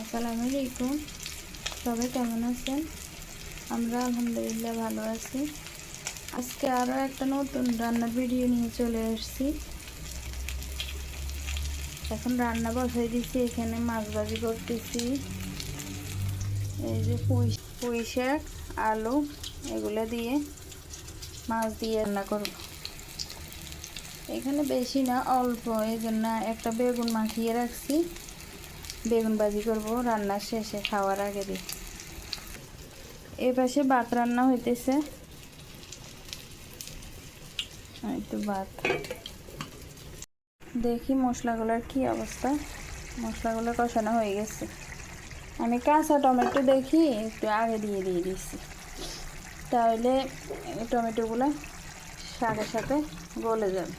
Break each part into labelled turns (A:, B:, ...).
A: আসসালামু আলাইকুম। সবাই কেমন আছেন? আমরা আলহামদুলিল্লাহ ভালো আছি। আজকে আরও একটা নতুন রান্নার ভিডিও নিয়ে চলে আসছি। এখন রান্না বসাই দিচ্ছি, এখানে মাছ ভাজি করতেছি। এই যে পুঁই শাক, আলু এগুলো দিয়ে মাছ দিয়ে রান্না করব। এখানে বেশি না, অল্প, এই জন্য একটা বেগুন মাখিয়ে রাখছি। বেগুন ভাজি করব রান্নার শেষে, খাওয়ার আগে দিয়ে। এ পাশে ভাত রান্না হইতেছে, একটু ভাত দেখি মশলাগুলোর কি অবস্থা। মশলাগুলো কষানো হয়ে গেছে। আমি কাঁচা টমেটো দেখি একটু আগে দিয়ে দিচ্ছি, তাহলে টমেটোগুলো শাকের সাথে গলে যাবে,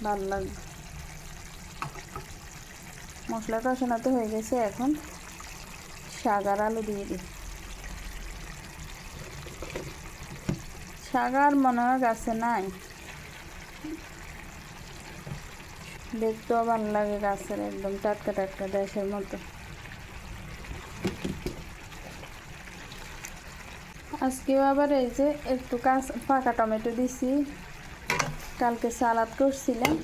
A: ভালো লাগবে। মশলা কষানো তো হয়ে গেছে, এখন শাক আর আলু দিয়ে দিই। শাক আর মনে হয় গাছে নাই, দেখতেও ভালো লাগে, গাছের একদম টাটকা টাটকা দেশের মতো। আজকেও আবার এই যে একটু পাকা টমেটো দিছি। কালকে সালাদ করছিলাম,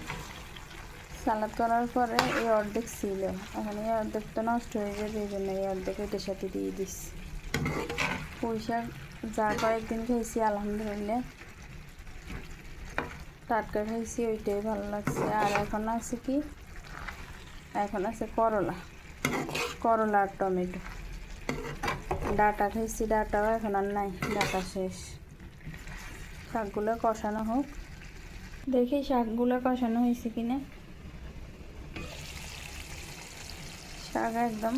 A: সালাদ করার পরে এই অর্ধেক ছিল, এখন এই অর্ধেকটা নষ্ট হয়ে যাবে, এই জন্য এই অর্ধেক এটার সাথে দিয়ে দিচ্ছি। পুঁই শাক যা কয়েকদিন খেয়েছি আলহামদুলিল্লাহ, টাটকা খাইছি, ওইটাই ভালো লাগছে। আর এখন আছে কি, এখন আছে করলা আর টমেটো। ডাটা খাইছি, ডাটাও এখন আর নাই, ডাটা শেষ। শাকগুলো কষানো হোক, দেখি শাকগুলো কষানো হয়েছে কিনা। শাক একদম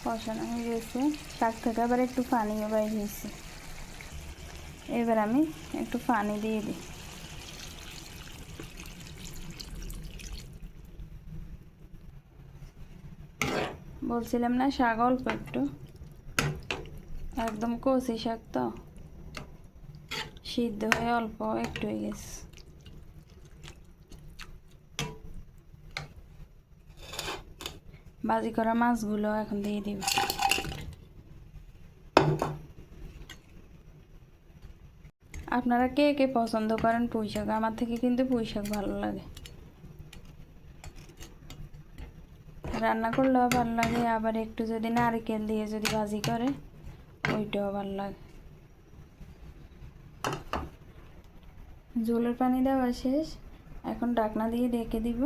A: কষানো হয়ে গেছে, শাক থেকে আবার একটু পানিও বাইর হয়েছে। এবার আমি একটু পানি দিয়ে দিই। বলছিলাম না, শাক অল্প একটু, একদম কচি শাক তো, সিদ্ধ হয়ে অল্প একটু হয়ে গেছে। ভাজি করা মাছগুলো এখন দিয়ে দিব। আপনারা কে কে পছন্দ করেন পুঁই শাক? আমার থেকে কিন্তু পুঁই শাক ভালো লাগে, রান্না করলেও ভালো লাগে। আবার একটু যদি নারকেল দিয়ে যদি ভাজি করে, ওইটাও ভালো লাগে। ঝোলের পানি দেওয়া শেষ, এখন ঢাকনা দিয়ে ঢেকে দিব।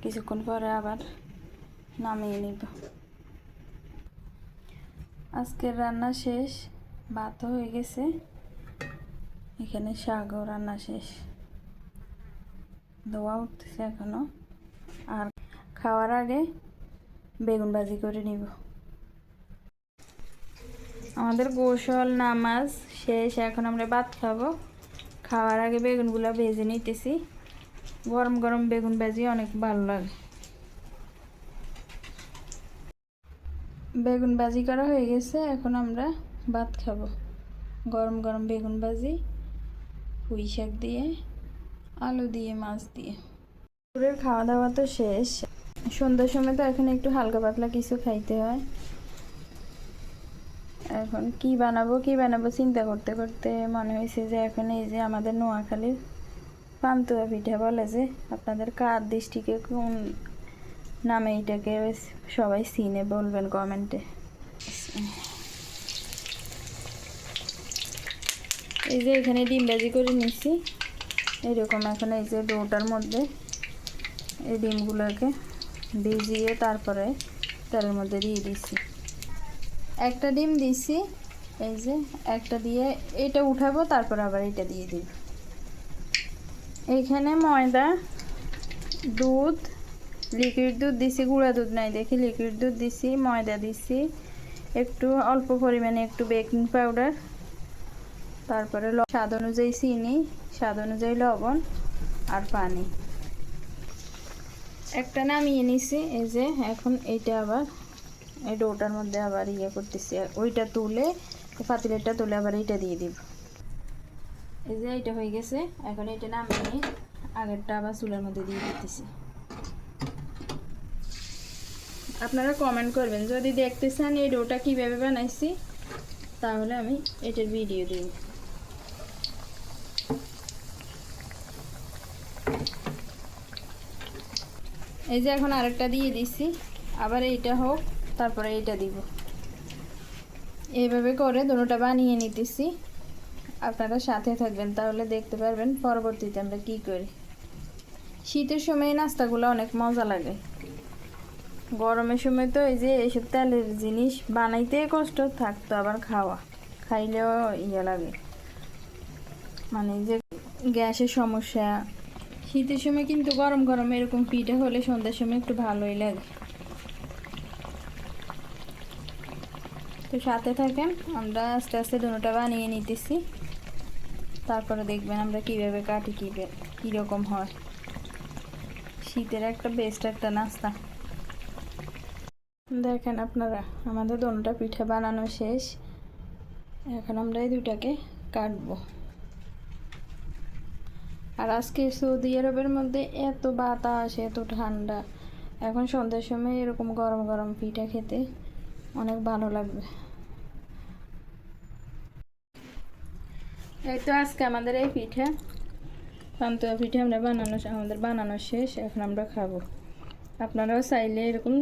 A: কিছুক্ষণ পরে আবার নামিয়ে নিব। আজকের রান্না শেষ, ভাতও হয়ে গেছে, এখানে শাকও রান্না শেষ, ধোয়া উঠতেছে এখনো। আর খাওয়ার আগে বেগুন ভাজি করে নিব। আমাদের গোসল নামাজ শেষ, এখন আমরা ভাত খাবো। খাওয়ার আগে বেগুনগুলো ভেজে নিতেছি। গরম গরম বেগুন ভাজি অনেক ভালো লাগে। বেগুন ভাজি করা হয়ে গেছে, এখন আমরা ভাত খাবো। গরম গরম বেগুন ভাজি, পুঁই শাক দিয়ে, আলু দিয়ে, মাছ দিয়ে। দুপুরের খাওয়া দাওয়া তো শেষ, সন্ধ্যার সময় তো এখন একটু হালকা পাতলা কিছু খাইতে হয়। এখন কি বানাবো চিন্তা করতে করতে মনে হয়েছে যে এখন এই যে আমাদের নোয়াখালীর পান্তুয়া পিঠা বলে, যে আপনাদের কার ডিস্ট্রিক্টে কোন নামে এটাকে সবাই চিনে বলবেন কমেন্টে। এই যে এখানে ডিম ভাজি করে নিচ্ছি এরকম। এখন এই যে ডোটার মধ্যে এই ডিমগুলোকে ভিজিয়ে তারপরে তেলের মধ্যে দিয়ে দিচ্ছি। একটা ডিম দিছি, এই যে একটা দিয়ে এটা উঠাবো, তারপর আবার এটা দিয়ে দিব। এইখানে ময়দা, দুধ, লিকুইড দুধ দিছি, গুঁড়া দুধ নাই দেখি লিকুইড দুধ দিছি, ময়দা দিছি, একটু অল্প পরিমাণে একটু বেকিং পাউডার, তারপরে স্বাদ অনুযায়ী চিনি, স্বাদ অনুযায়ী লবণ আর পানি। একটা নামিয়ে নিছি। এই যে এখন এইটা আবার এই ডোটার মধ্যে আবার ইয়ে করতেছি, ওইটা তুলে পাতিলেরটা তুলে আবার এইটা দিয়ে দিব। এই যে এইটা হয়ে গেছে, এখন এটা নামিয়ে আগেরটা আবার চুলার মধ্যে দিয়ে দিতেছি। আপনারা কমেন্ট করবেন যদি দেখতে চান এই ডোটা কীভাবে বানাইছি, তাহলে আমি এটার ভিডিও দেব। এই যে এখন আরেকটা দিয়ে দিছি, আবার এইটা হোক, তারপরে এইটা দিব। এইভাবে করে দুটোটা বানিয়ে নিতেছি। আপনারা সাথে থাকবেন, তাহলে দেখতে পারবেন পরবর্তীতে আমরা কি করি। শীতের সময় নাস্তাগুলো অনেক মজা লাগে, গরমের সময় তো এই যে এইসব তেলের জিনিস বানাইতে কষ্ট থাকতো, আবার খাইলেও ইয়ে লাগে, মানে যে গ্যাসের সমস্যা। শীতের সময় কিন্তু গরম গরম এরকম পিঠা হলে সন্ধ্যার সময় একটু ভালোই লাগে। তো সাথে থাকেন, আমরা আস্তে আস্তে দুটোটা বানিয়ে নিতেছি, তারপরে দেখবেন আমরা কিভাবে কাটি, কীরকম হয়। শীতের একটা বেস্ট একটা নাস্তা। দেখেন আপনারা, আমাদের দুটোটা পিঠা বানানো শেষ। এখন আমরা এই দুটাকে কাটবো। আর আজকে সৌদি আরবের মধ্যে এত বাতাস, এত ঠান্ডা, এখন সন্ধ্যার সময় এরকম গরম গরম পিঠা খেতে অনেক ভালো লাগবে। এই তো আজকে আমাদের এই পিঠা, পান্তুয়া পিঠা আমাদের বানানো শেষ। এখন আমরা খাবো। আপনারাও চাইলে এরকম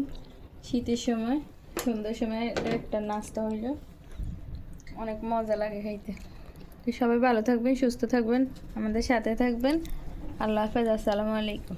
A: শীতের সময় সন্ধ্যার সময় একটা নাস্তা হইলে অনেক মজা লাগে খাইতে। তো সবাই ভালো থাকবেন, সুস্থ থাকবেন, আমাদের সাথে থাকবেন। আল্লাহ হাফেজ, আসসালামু আলাইকুম।